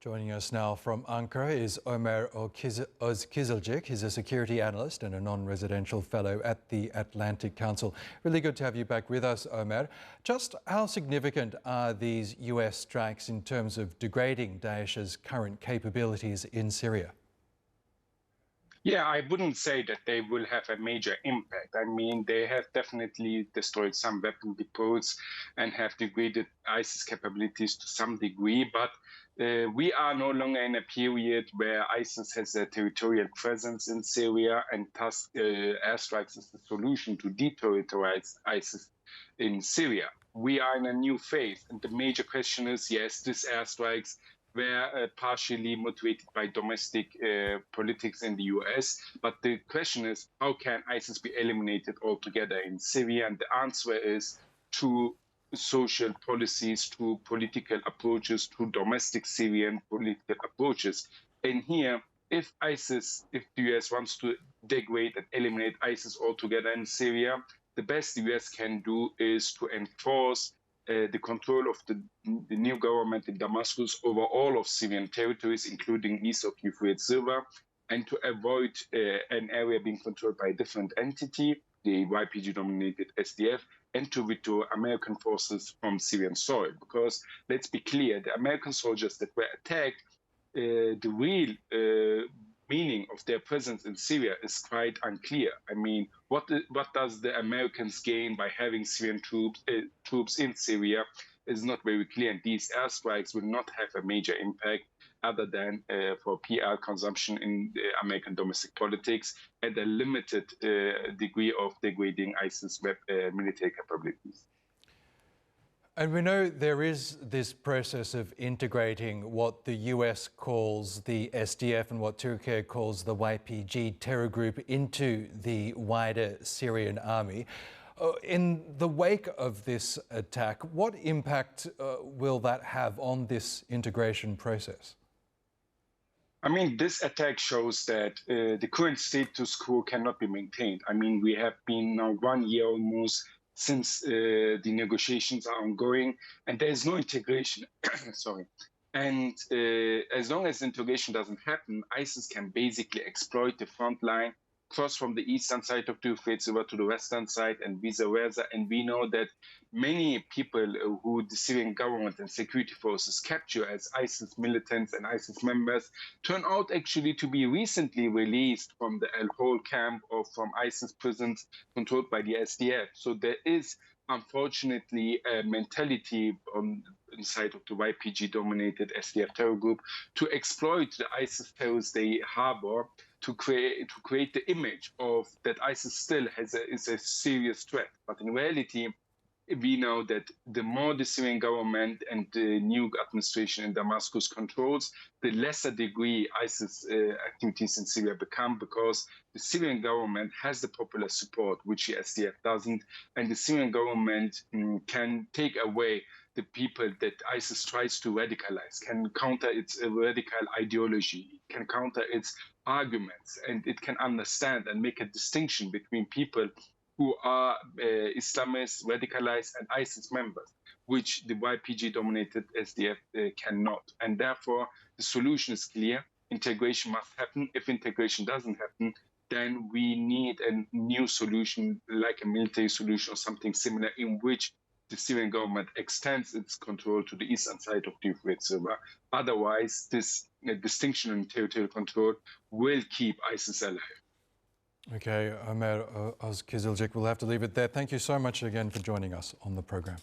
Joining us now from Ankara is Omer Ozkizilcik. He's a security analyst and a non-residential fellow at the Atlantic Council. Really good to have you back with us, Omer. Just how significant are these US strikes in terms of degrading Daesh's current capabilities in Syria? Yeah, I wouldn't say that they will have a major impact. I mean, they have definitely destroyed some weapon depots and have degraded ISIS capabilities to some degree, but we are no longer in a period where ISIS has a territorial presence in Syria, and thus airstrikes is the solution to deterritorialize ISIS in Syria. We are in a new phase, and the major question is, yes, these airstrikes were partially motivated by domestic politics in the US. But the question is, how can ISIS be eliminated altogether in Syria? And the answer is through social policies, through political approaches, through domestic Syrian political approaches. And here, if the US wants to degrade and eliminate ISIS altogether in Syria, the best the US can do is to enforce the control of the new government in Damascus over all of Syrian territories, including east of Euphrates River, and to avoid an area being controlled by a different entity, the YPG-dominated SDF, and to withdraw American forces from Syrian soil. Because let's be clear, the American soldiers that were attacked, the real meaning of their presence in Syria is quite unclear. I mean, what does the Americans gain by having Syrian troops in Syria is not very clear. And these airstrikes will not have a major impact other than for PR consumption in American domestic politics and a limited degree of degrading ISIS military capabilities. And we know there is this process of integrating what the US calls the SDF and what Turkey calls the YPG terror group into the wider Syrian army. In the wake of this attack, what impact will that have on this integration process? I mean, this attack shows that the current status quo cannot be maintained. I mean, we have been now 1 year almost since the negotiations are ongoing, and there is no integration. Sorry. And as long as integration doesn't happen, ISIS can basically exploit the front line, cross from the eastern side of the Euphrates River to the western side, and vice versa. And we know that many people who the Syrian government and security forces capture as ISIS militants and ISIS members turn out actually to be recently released from the Al-Hol camp or from ISIS prisons controlled by the SDF. So there is unfortunately a mentality on the side of the YPG-dominated SDF terror group to exploit the ISIS terrorists they harbor to create the image of that ISIS still is a serious threat. But in reality, we know that the more the Syrian government and the new administration in Damascus controls, the lesser degree ISIS activities in Syria become, because the Syrian government has the popular support, which the SDF doesn't, and the Syrian government can take away the people that ISIS tries to radicalize, can counter its radical ideology, can counter its arguments, and it can understand and make a distinction between people who are Islamists, radicalized, and ISIS members, which the YPG-dominated SDF cannot. And therefore, the solution is clear. Integration must happen. If integration doesn't happen, then we need a new solution, like a military solution or something similar, in which the Syrian government extends its control to the eastern side of the Euphrates River. Otherwise, this distinction in territorial control will keep ISIS alive. Okay, Omer Ozkizilcik, we'll have to leave it there. Thank you so much again for joining us on the program.